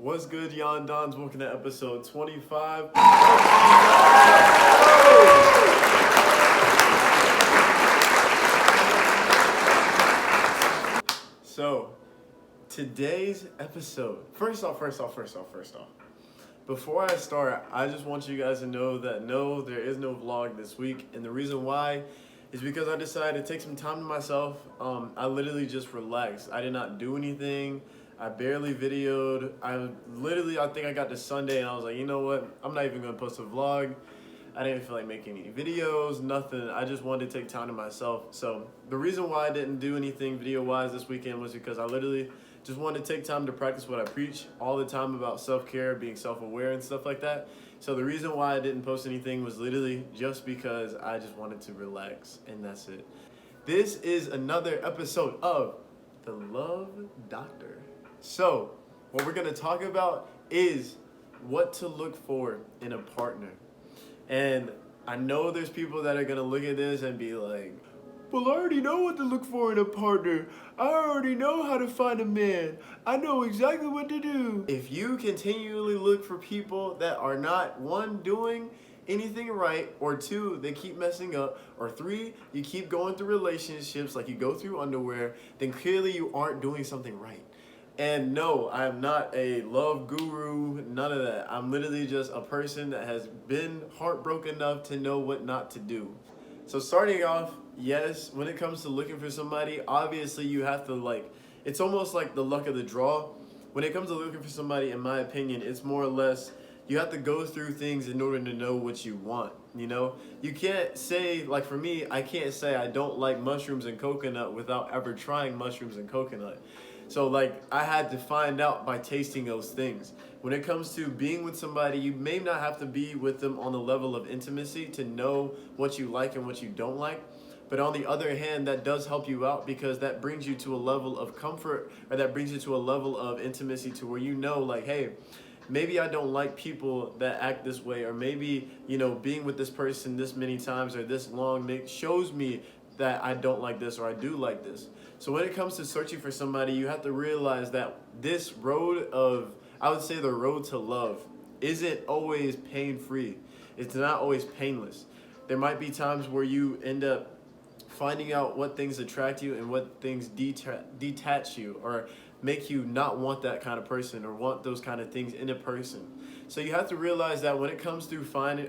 What's good, Yon Dons? Welcome to episode 25. So, today's episode. First off. Before I start, I just want you guys to know that no, there is no vlog this week. And the reason why is because I decided to take some time to myself. I literally just relaxed. I did not do anything. I barely videoed. I think I got to Sunday and I was like, you know what? I'm not even going to post a vlog. I didn't feel like making any videos, nothing. I just wanted to take time to myself. So the reason why I didn't do anything video-wise this weekend was because I literally just wanted to take time to practice what I preach all the time about self-care, being self-aware and stuff like that. So the reason why I didn't post anything was literally just because I just wanted to relax, and that's it. This is another episode of The Love Doctor. So what we're going to talk about is what to look for in a partner. And I know there's people that are going to look at this and be like, well, I already know what to look for in a partner. I already know how to find a man. I know exactly what to do. If you continually look for people that are not, one, doing anything right, or two, they keep messing up, or three, you keep going through relationships like you go through underwear, then clearly you aren't doing something right. And no, I am not a love guru, none of that. I'm literally just a person that has been heartbroken enough to know what not to do. So starting off, yes, when it comes to looking for somebody, obviously you have to it's almost like the luck of the draw. When it comes to looking for somebody, in my opinion, it's more or less, you have to go through things in order to know what you want, you know? You can't say, like for me, I can't say I don't like mushrooms and coconut without ever trying mushrooms and coconut. So I had to find out by tasting those things. When it comes to being with somebody, you may not have to be with them on the level of intimacy to know what you like and what you don't like. But on the other hand, that does help you out because that brings you to a level of comfort, or that brings you to a level of intimacy to where you know, hey, maybe I don't like people that act this way, or maybe, being with this person this many times or this long shows me that I don't like this or I do like this. So when it comes to searching for somebody, you have to realize that this road of, I would say the road to love, isn't always pain-free. It's not always painless. There might be times where you end up finding out what things attract you and what things detach you or make you not want that kind of person or want those kind of things in a person. So you have to realize that when it comes to finding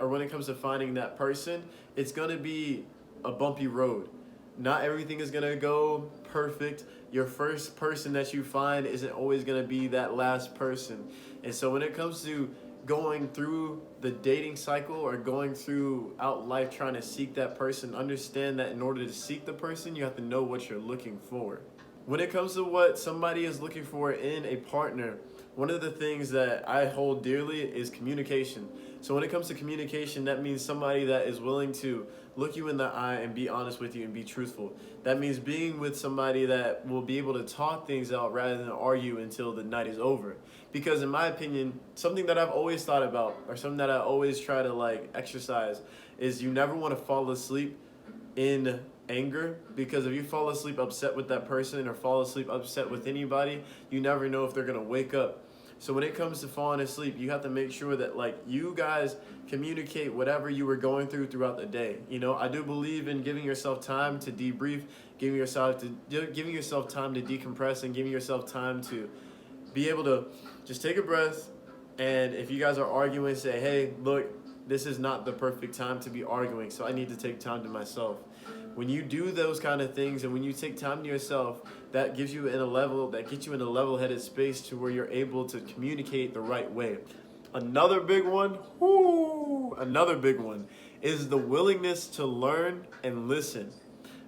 that person, it's going to be a bumpy road. Not everything is going to go perfect. Your first person that you find isn't always going to be that last person. And so when it comes to going through the dating cycle or going throughout life trying to seek that person, understand that in order to seek the person, you have to know what you're looking for. When it comes to what somebody is looking for in a partner, one of the things that I hold dearly is communication. So when it comes to communication, that means somebody that is willing to look you in the eye and be honest with you and be truthful. That means being with somebody that will be able to talk things out rather than argue until the night is over. Because in my opinion, something that I've always thought about, or something that I always try to exercise, is you never want to fall asleep in anger, because if you fall asleep upset with that person or fall asleep upset with anybody, you never know if they're going to wake up. So when it comes to falling asleep, you have to make sure that you guys communicate whatever you were going through throughout the day. I do believe in giving yourself time to debrief, giving yourself time to decompress, and giving yourself time to be able to just take a breath. And if you guys are arguing, say, hey, look, this is not the perfect time to be arguing, so I need to take time to myself. When you do those kind of things and when you take time to yourself, that gets you in a level-headed space to where you're able to communicate the right way. Another big one is the willingness to learn and listen.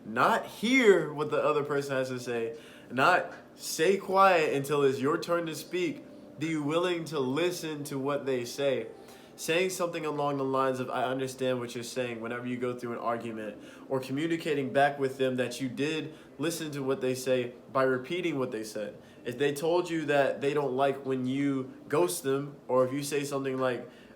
Not hear what the other person has to say, not stay quiet until it's your turn to speak. Be willing to listen to what they say. Saying something along the lines of, I understand what you're saying, whenever you go through an argument, or communicating back with them that you did listen to what they say by repeating what they said. If they told you that they don't like when you ghost them, or if you say something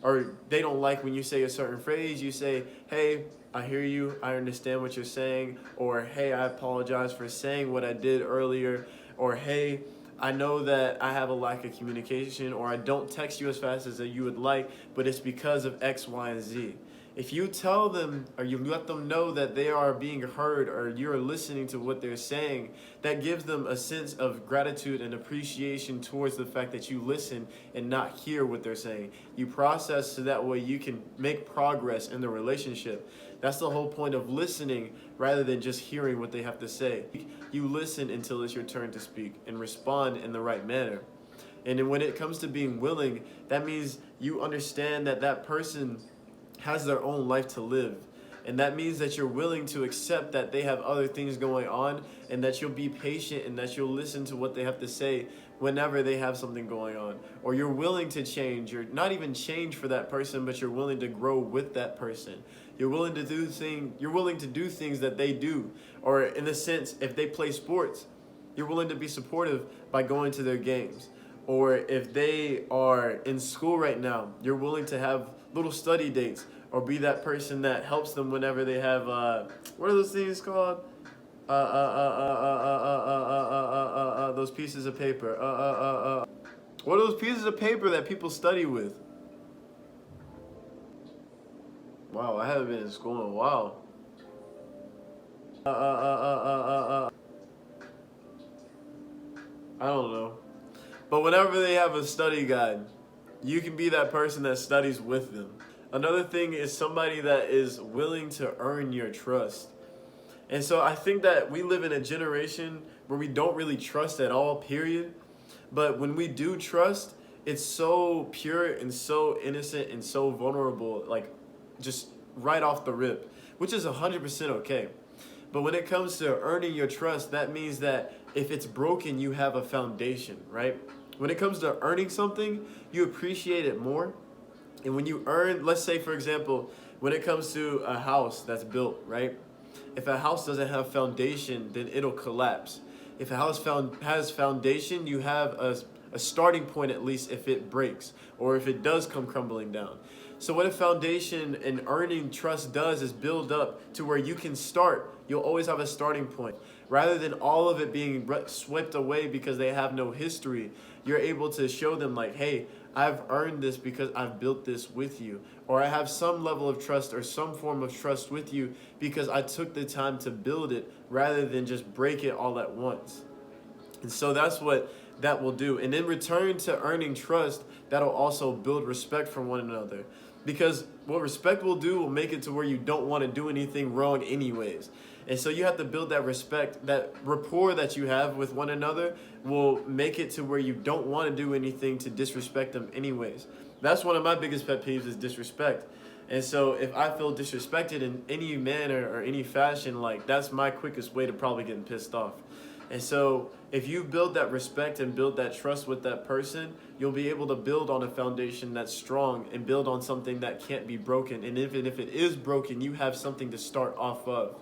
or they don't like when you say a certain phrase, you say, hey, I hear you, I understand what you're saying, or hey, I apologize for saying what I did earlier, or hey, I know that I have a lack of communication, or I don't text you as fast as you would like, but it's because of X, Y, and Z. If you tell them or you let them know that they are being heard or you're listening to what they're saying, that gives them a sense of gratitude and appreciation towards the fact that you listen and not hear what they're saying. You process so that way you can make progress in the relationship. That's the whole point of listening rather than just hearing what they have to say. You listen until it's your turn to speak and respond in the right manner. And then when it comes to being willing, that means you understand that that person has their own life to live. And that means that you're willing to accept that they have other things going on, and that you'll be patient and that you'll listen to what they have to say whenever they have something going on. Or you're willing to change. You're not even change for that person, but you're willing to grow with that person. You're willing to do things that they do. Or in a sense, if they play sports, you're willing to be supportive by going to their games. Or if they are in school right now, you're willing to have little study dates, or be that person that helps them whenever they have what are those things called? Those pieces of paper. What are those pieces of paper that people study with? Wow, I haven't been in school in a while. I don't know. But whenever they have a study guide, you can be that person that studies with them. Another thing is somebody that is willing to earn your trust. And so I think that we live in a generation where we don't really trust at all, period. But when we do trust, it's so pure and so innocent and so vulnerable, like just right off the rip, which is 100% okay. But when it comes to earning your trust, that means that if it's broken, you have a foundation, right? When it comes to earning something, you appreciate it more. And when you earn, let's say, for example, when it comes to a house that's built, right? If a house doesn't have foundation, then it'll collapse. If a house has foundation, you have a starting point, at least if it breaks or if it does come crumbling down. So what a foundation and earning trust does is build up to where you can start. You'll always have a starting point. Rather than all of it being swept away because they have no history, you're able to show them like, hey, I've earned this because I've built this with you. Or I have some level of trust or some form of trust with you because I took the time to build it rather than just break it all at once. And so that's what that will do. And in return to earning trust, that'll also build respect for one another. Because what respect will do will make it to where you don't want to do anything wrong anyways. And so you have to build that respect, that rapport that you have with one another will make it to where you don't want to do anything to disrespect them anyways. That's one of my biggest pet peeves is disrespect. And so if I feel disrespected in any manner or any fashion, like that's my quickest way to probably getting pissed off. And so if you build that respect and build that trust with that person, you'll be able to build on a foundation that's strong and build on something that can't be broken. And even if it is broken, you have something to start off of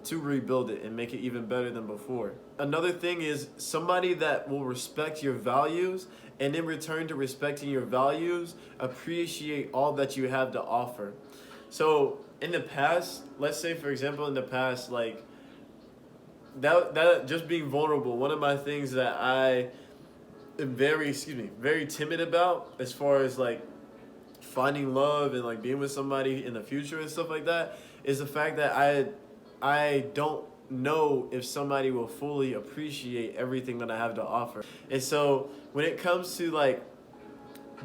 to rebuild it and make it even better than before. Another thing is somebody that will respect your values, and in return to respecting your values, appreciate all that you have to offer. So in the past, let's say for example in the past, like that just being vulnerable, one of my things that I am very timid about as far as like finding love and like being with somebody in the future and stuff like that is the fact that I don't know if somebody will fully appreciate everything that I have to offer. And so when it comes to like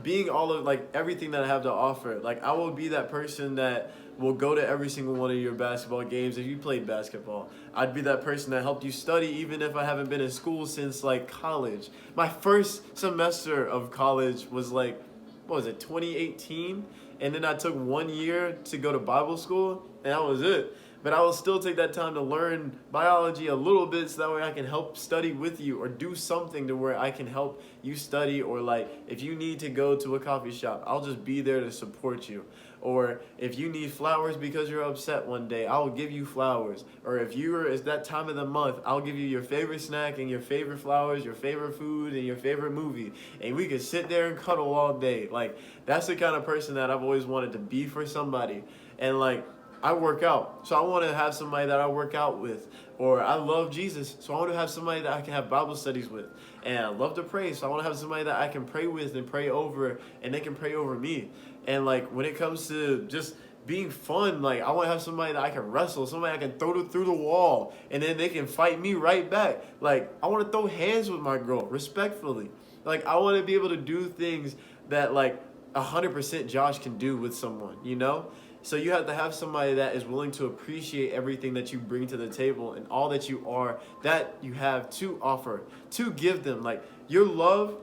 being all of like everything that I have to offer, like I will be that person that will go to every single one of your basketball games if you played basketball. I'd be that person that helped you study even if I haven't been in school since like college. My first semester of college was like, what was it, 2018? And then I took 1 year to go to Bible school and that was it. But I will still take that time to learn biology a little bit so that way I can help study with you or do something to where I can help you study, or like if you need to go to a coffee shop, I'll just be there to support you. Or if you need flowers because you're upset one day, I'll give you flowers. Or if it's that time of the month, I'll give you your favorite snack and your favorite flowers, your favorite food and your favorite movie. And we could sit there and cuddle all day. Like that's the kind of person that I've always wanted to be for somebody. And like I work out, so I want to have somebody that I work out with. Or I love Jesus, so I want to have somebody that I can have Bible studies with. And I love to pray, so I want to have somebody that I can pray with and pray over, and they can pray over me. And like when it comes to just being fun, like I want to have somebody that I can wrestle, somebody I can throw through the wall, and then they can fight me right back. Like I want to throw hands with my girl respectfully. Like I want to be able to do things that like 100% Josh can do with someone, you know? So you have to have somebody that is willing to appreciate everything that you bring to the table and all that you are, that you have to offer, to give them. Like your love,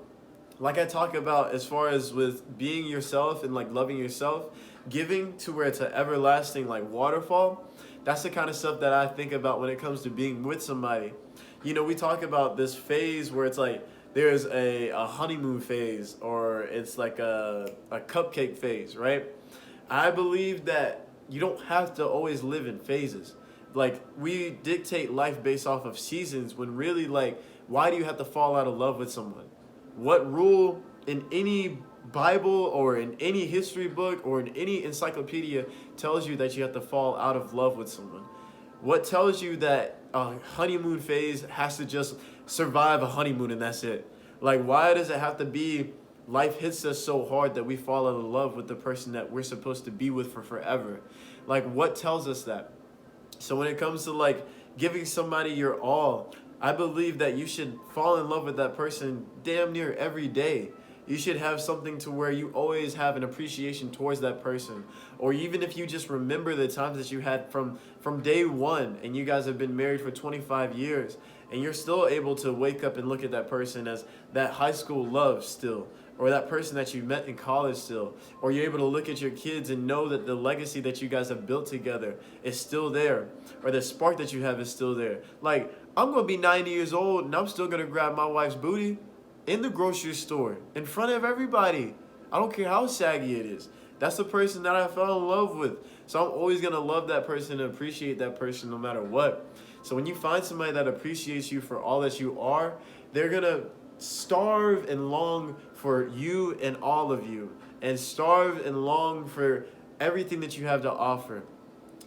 like I talk about as far as with being yourself and like loving yourself, giving to where it's an everlasting like waterfall. That's the kind of stuff that I think about when it comes to being with somebody. You know, we talk about this phase where it's like there's a honeymoon phase, or it's like a cupcake phase, right? I believe that you don't have to always live in phases. Like we dictate life based off of seasons, when really, like, why do you have to fall out of love with someone? What rule in any Bible or in any history book or in any encyclopedia tells you that you have to fall out of love with someone? What tells you that a honeymoon phase has to just survive a honeymoon and that's it? Like, why does it have to be life hits us so hard that we fall out of love with the person that we're supposed to be with for forever? Like, what tells us that? So when it comes to like giving somebody your all, I believe that you should fall in love with that person damn near every day. You should have something to where you always have an appreciation towards that person. Or even if you just remember the times that you had from day one, and you guys have been married for 25 years, and you're still able to wake up and look at that person as that high school love still, or that person that you met in college still, or you're able to look at your kids and know that the legacy that you guys have built together is still there, or the spark that you have is still there. Like, I'm going to be 90 years old and I'm still going to grab my wife's booty in the grocery store in front of everybody. I don't care how saggy it is. That's the person that I fell in love with. So I'm always going to love that person and appreciate that person no matter what. So when you find somebody that appreciates you for all that you are, they're going to starve and long for you and all of you, and starve and long for everything that you have to offer.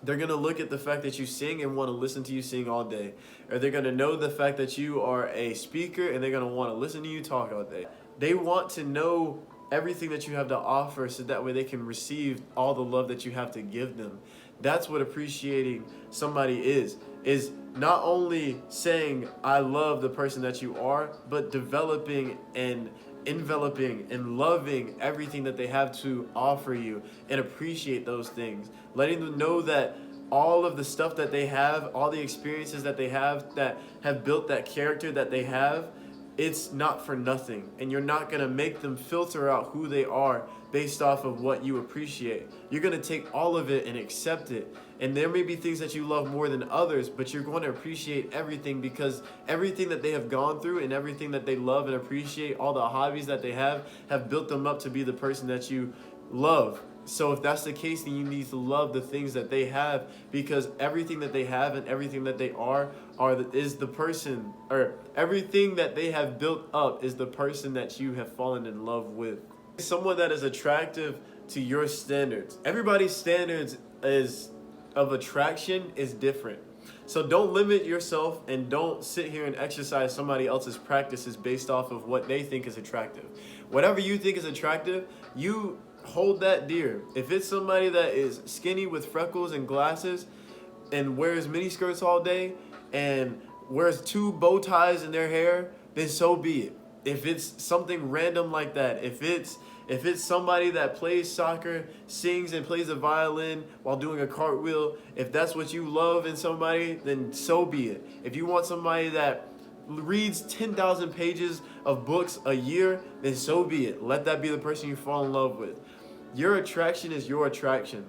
They're going to look at the fact that you sing and want to listen to you sing all day. Or they're going to know the fact that you are a speaker and they're going to want to listen to you talk all day. They want to know everything that you have to offer so that way they can receive all the love that you have to give them. That's what appreciating somebody is not only saying, I love the person that you are, but developing and enveloping and loving everything that they have to offer you, and appreciate those things. Letting them know that all of the stuff that they have, all the experiences that they have that have built that character that they have, it's not for nothing. And you're not going to make them filter out who they are based off of what you appreciate. You're going to take all of it and accept it. And there may be things that you love more than others, but you're going to appreciate everything, because everything that they have gone through and everything that they love and appreciate, all the hobbies that they have built them up to be the person that you love. So if that's the case, then you need to love the things that they have, because everything that they have and everything that they is the person, or everything that they have built up is the person that you have fallen in love with. Someone that is attractive to your standards. Everybody's standards of attraction is different. So don't limit yourself, and don't sit here and exercise somebody else's practices based off of what they think is attractive. Whatever you think is attractive, you hold that dear. If it's somebody that is skinny with freckles and glasses and wears mini skirts all day and wears 2 bow ties in their hair, then so be it. If it's something random like that, if it's somebody that plays soccer, sings and plays the violin while doing a cartwheel, if that's what you love in somebody, then so be it. If you want somebody that reads 10,000 pages of books a year, then so be it. Let that be the person you fall in love with. Your attraction is your attraction.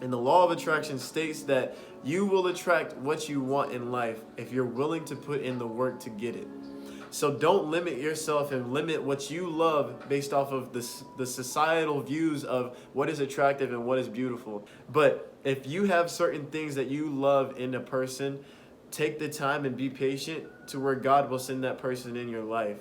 And the law of attraction states that you will attract what you want in life if you're willing to put in the work to get it. So don't limit yourself and limit what you love based off of the societal views of what is attractive and what is beautiful. But if you have certain things that you love in a person, take the time and be patient to where God will send that person in your life.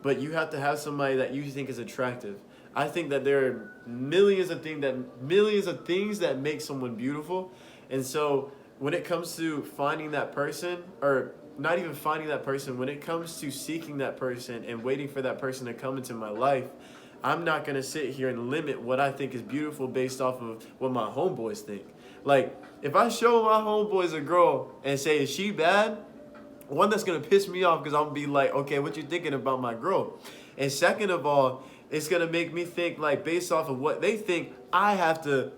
But you have to have somebody that you think is attractive. I think that there are millions of things that make someone beautiful, And so when it comes to finding that person, or not even finding that person, when it comes to seeking that person and waiting for that person to come into my life, I'm not going to sit here and limit what I think is beautiful based off of what my homeboys think. Like, if I show my homeboys a girl and say, is she bad? One, that's going to piss me off because I'm going to be like, okay, what you thinking about my girl? And second of all, it's going to make me think, like, based off of what they think, I have to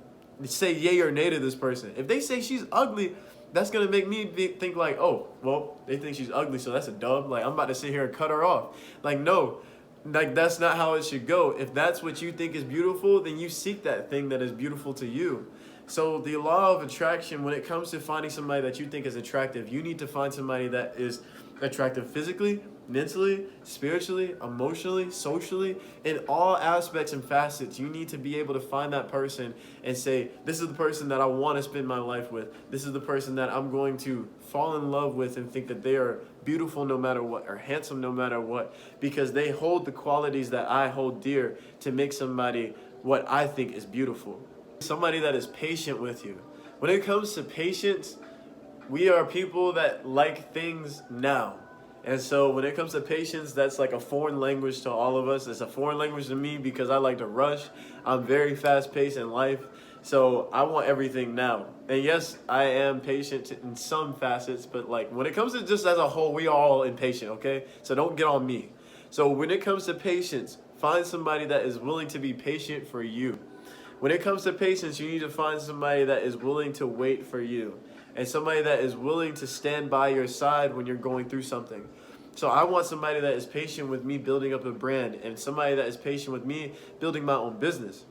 say yay or nay to this person. If they say she's ugly, that's going to make me think like, oh, well, they think she's ugly, so that's a dub. Like, I'm about to sit here and cut her off. Like, no. Like, that's not how it should go. If that's what you think is beautiful, then you seek that thing that is beautiful to you. So the law of attraction, when it comes to finding somebody that you think is attractive, you need to find somebody that is attractive physically, mentally, spiritually, emotionally, socially, in all aspects and facets. You need to be able to find that person and say, this is the person that I want to spend my life with. This is the person that I'm going to fall in love with and think that they are beautiful no matter what, or handsome no matter what, because they hold the qualities that I hold dear to make somebody what I think is beautiful. Somebody that is patient with you. When it comes to patience, we are people that like things now. And so when it comes to patience, that's like a foreign language to all of us. It's a foreign language to me because I like to rush. I'm very fast paced in life. So I want everything now. And yes, I am patient in some facets, but like when it comes to just as a whole, we are all impatient, okay? So don't get on me. So when it comes to patience, find somebody that is willing to be patient for you. When it comes to patience, you need to find somebody that is willing to wait for you, and somebody that is willing to stand by your side when you're going through something. So I want somebody that is patient with me building up a brand, and somebody that is patient with me building my own business.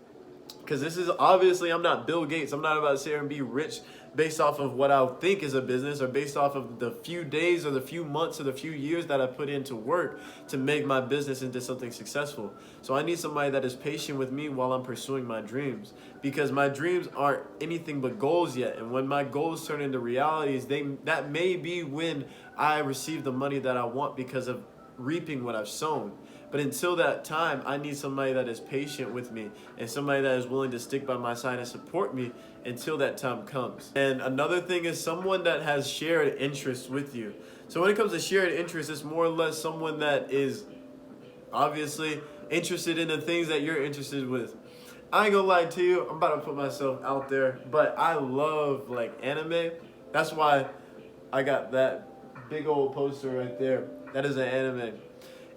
Because this is obviously, I'm not Bill Gates. I'm not about to sit here and be rich based off of what I think is a business, or based off of the few days or the few months or the few years that I put into work to make my business into something successful. So I need somebody that is patient with me while I'm pursuing my dreams, because my dreams aren't anything but goals yet. And when my goals turn into realities, that may be when I receive the money that I want because of reaping what I've sown. But until that time, I need somebody that is patient with me and somebody that is willing to stick by my side and support me until that time comes. And another thing is someone that has shared interests with you. So when it comes to shared interests, it's more or less someone that is obviously interested in the things that you're interested with. I ain't gonna lie to you, I'm about to put myself out there, but I love like anime. That's why I got that big old poster right there. That is an anime.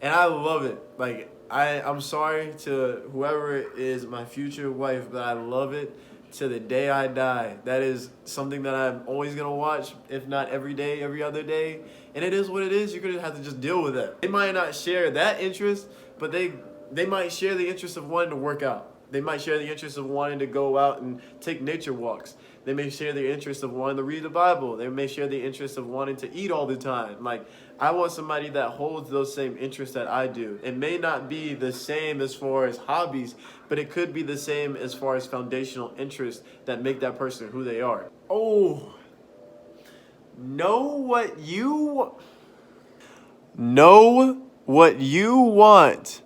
And I love it. Like, I'm sorry to whoever is my future wife, but I love it to the day I die. That is something that I'm always going to watch, if not every day, every other day. And it is what it is. You're going to have to just deal with it. They might not share that interest, but they might share the interest of wanting to work out. They might share the interest of wanting to go out and take nature walks. They may share the interest of wanting to read the Bible. They may share the interest of wanting to eat all the time. Like, I want somebody that holds those same interests that I do. It may not be the same as far as hobbies, but it could be the same as far as foundational interests that make that person who they are. Oh, know what you want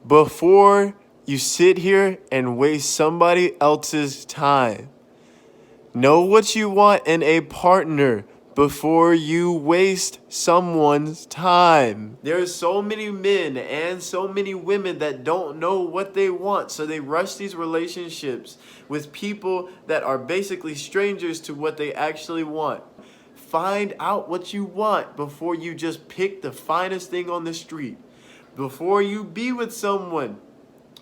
before you sit here and waste somebody else's time. Know what you want in a partner before you waste someone's time. There's so many men and so many women that don't know what they want, so they rush these relationships with people that are basically strangers to what they actually want. Find out what you want before you just pick the finest thing on the street. Before you be with someone,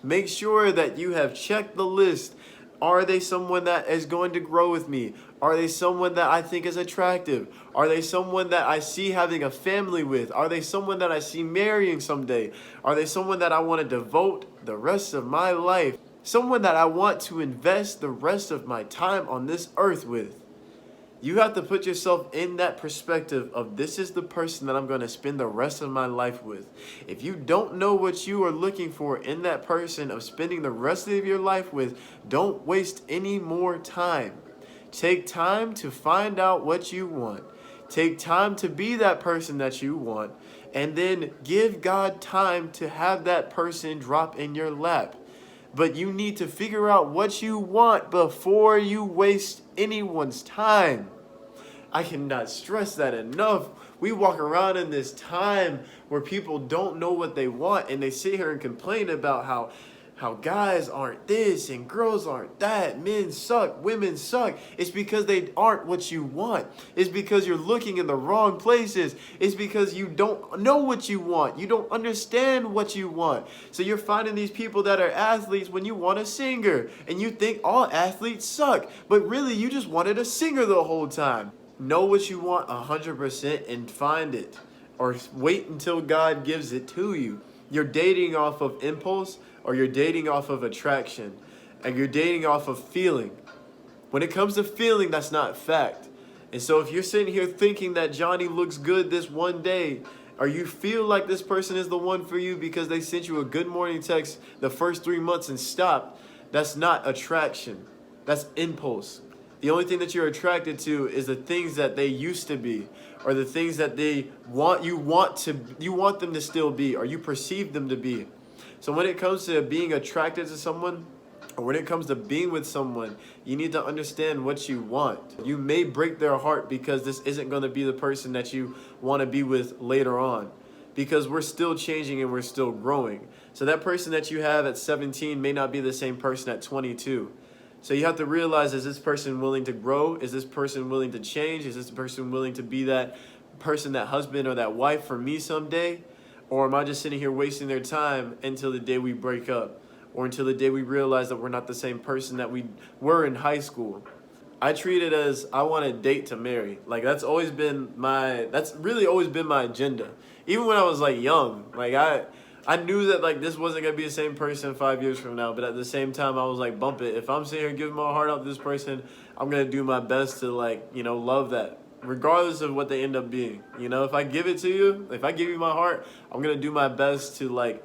make sure that you have checked the list. Are they someone that is going to grow with me? Are they someone that I think is attractive? Are they someone that I see having a family with? Are they someone that I see marrying someday? Are they someone that I want to devote the rest of my life? Someone that I want to invest the rest of my time on this earth with? You have to put yourself in that perspective of, this is the person that I'm going to spend the rest of my life with. If you don't know what you are looking for in that person of spending the rest of your life with, don't waste any more time. Take time to find out what you want. Take time to be that person that you want. And then give God time to have that person drop in your lap. But you need to figure out what you want before you waste anyone's time. I cannot stress that enough. We walk around in this time where people don't know what they want, and they sit here and complain about how guys aren't this and girls aren't that, men suck, women suck. It's because they aren't what you want. It's because you're looking in the wrong places. It's because you don't know what you want. You don't understand what you want. So you're finding these people that are athletes when you want a singer, and you think all athletes suck, but really you just wanted a singer the whole time. Know what you want 100% and find it, or wait until God gives it to you. You're dating off of impulse, or you're dating off of attraction, and you're dating off of feeling. When it comes to feeling, that's not fact. And so if you're sitting here thinking that Johnny looks good this one day, or you feel like this person is the one for you because they sent you a good morning text the first 3 months and stopped, that's not attraction. That's impulse. The only thing that you're attracted to is the things that they used to be, or the things that you want them to still be, or you perceive them to be. So when it comes to being attracted to someone, or when it comes to being with someone, you need to understand what you want. You may break their heart because this isn't going to be the person that you want to be with later on, because we're still changing and we're still growing. So that person that you have at 17 may not be the same person at 22. So you have to realize, is this person willing to grow? Is this person willing to change? Is this person willing to be that person, that husband or that wife for me someday? Or am I just sitting here wasting their time until the day we break up, or until the day we realize that we're not the same person that we were in high school? I treat it as I want to date to marry. Like that's really always been my agenda. Even when I was like young, like I knew that like this wasn't gonna be the same person 5 years from now, but at the same time I was like, bump it. If I'm sitting here giving my heart out to this person, I'm gonna do my best to love that, regardless of what they end up being. If I give it to you, if I give you my heart, I'm gonna do my best to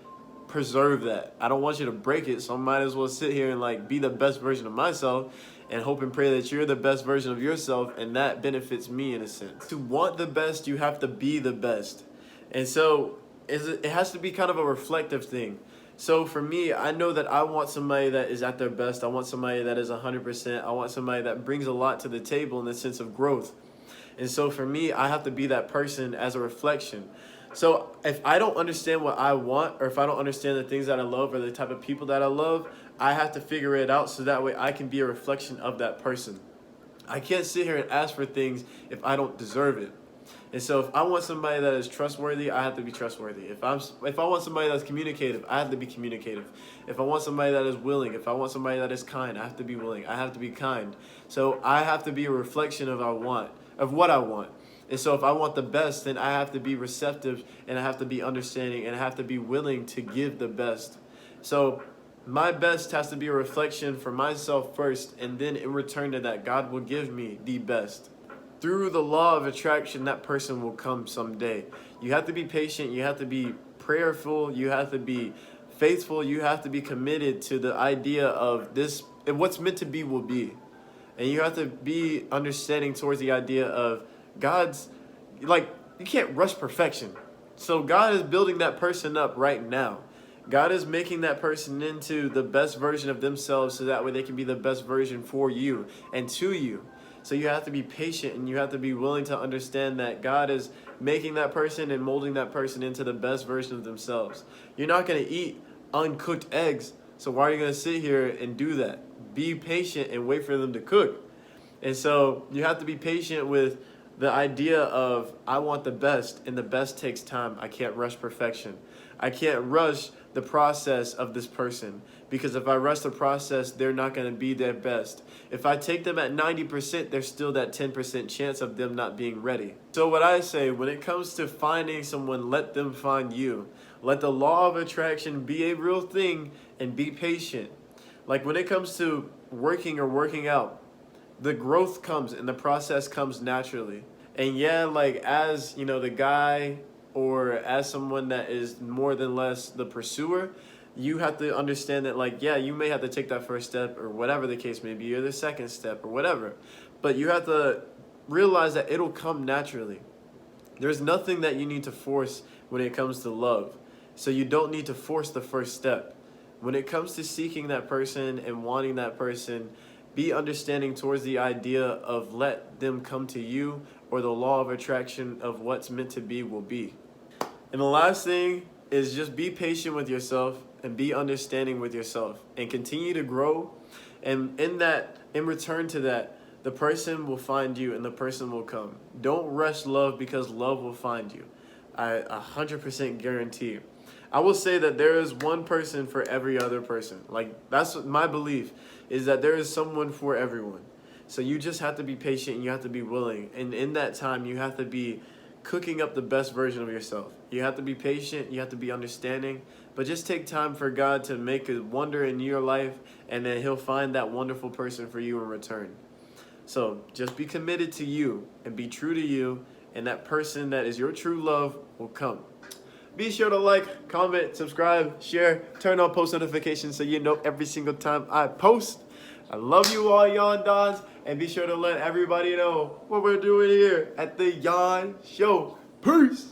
preserve that. I don't want you to break it, so I might as well sit here and be the best version of myself and hope and pray that you're the best version of yourself, and that benefits me in a sense. To want the best, you have to be the best. And so it has to be kind of a reflective thing. So for me, I know that I want somebody that is at their best. I want somebody that is 100%. I want somebody that brings a lot to the table in the sense of growth. And so for me, I have to be that person as a reflection. So if I don't understand what I want, or if I don't understand the things that I love or the type of people that I love, I have to figure it out so that way I can be a reflection of that person. I can't sit here and ask for things if I don't deserve it. And so if I want somebody that is trustworthy, I have to be trustworthy. If I want somebody that's communicative, I have to be communicative. If I want somebody that is willing, if I want somebody that is kind, I have to be willing. I have to be kind. So I have to be a reflection of what I want. And so if I want the best, then I have to be receptive, and I have to be understanding, and I have to be willing to give the best. So my best has to be a reflection for myself first, and then in return to that, God will give me the best. Through the law of attraction, that person will come someday. You have to be patient. You have to be prayerful. You have to be faithful. You have to be committed to the idea of this. What's meant to be will be. And you have to be understanding towards the idea of God's, you can't rush perfection. So God is building that person up right now. God is making that person into the best version of themselves, so that way they can be the best version for you and to you. So you have to be patient, and you have to be willing to understand that God is making that person and molding that person into the best version of themselves. You're not going to eat uncooked eggs, so why are you going to sit here and do that? Be patient and wait for them to cook. And so you have to be patient with the idea of, I want the best, and the best takes time. I can't rush perfection. I can't rush the process of this person, because if I rush the process, they're not going to be their best. If I take them at 90%, there's still that 10% chance of them not being ready. So what I say, when it comes to finding someone, let them find you. Let the law of attraction be a real thing, and be patient. Like when it comes to working or working out, the growth comes and the process comes naturally. And yeah, as the guy, or as someone that is more than less the pursuer, you have to understand that you may have to take that first step, or whatever the case may be, or the second step, or whatever. But you have to realize that it'll come naturally. There's nothing that you need to force when it comes to love. So you don't need to force the first step. when it comes to seeking that person and wanting that person, be understanding towards the idea of let them come to you, or the law of attraction of what's meant to be will be. And the last thing is just be patient with yourself and be understanding with yourself and continue to grow. And in return to that, the person will find you and the person will come. Don't rush love, because love will find you. I 100% guarantee. I will say that there is one person for every other person. Like, that's what my belief is, that there is someone for everyone. So you just have to be patient and you have to be willing. And in that time, you have to be cooking up the best version of yourself. You have to be patient, you have to be understanding, but just take time for God to make a wonder in your life, and then he'll find that wonderful person for you in return. So just be committed to you and be true to you, and that person that is your true love will come. Be sure to like, comment, subscribe, share, turn on post notifications so you know every single time I post. I love you all, Yon Dons, and be sure to let everybody know what we're doing here at the Yon Show. Peace!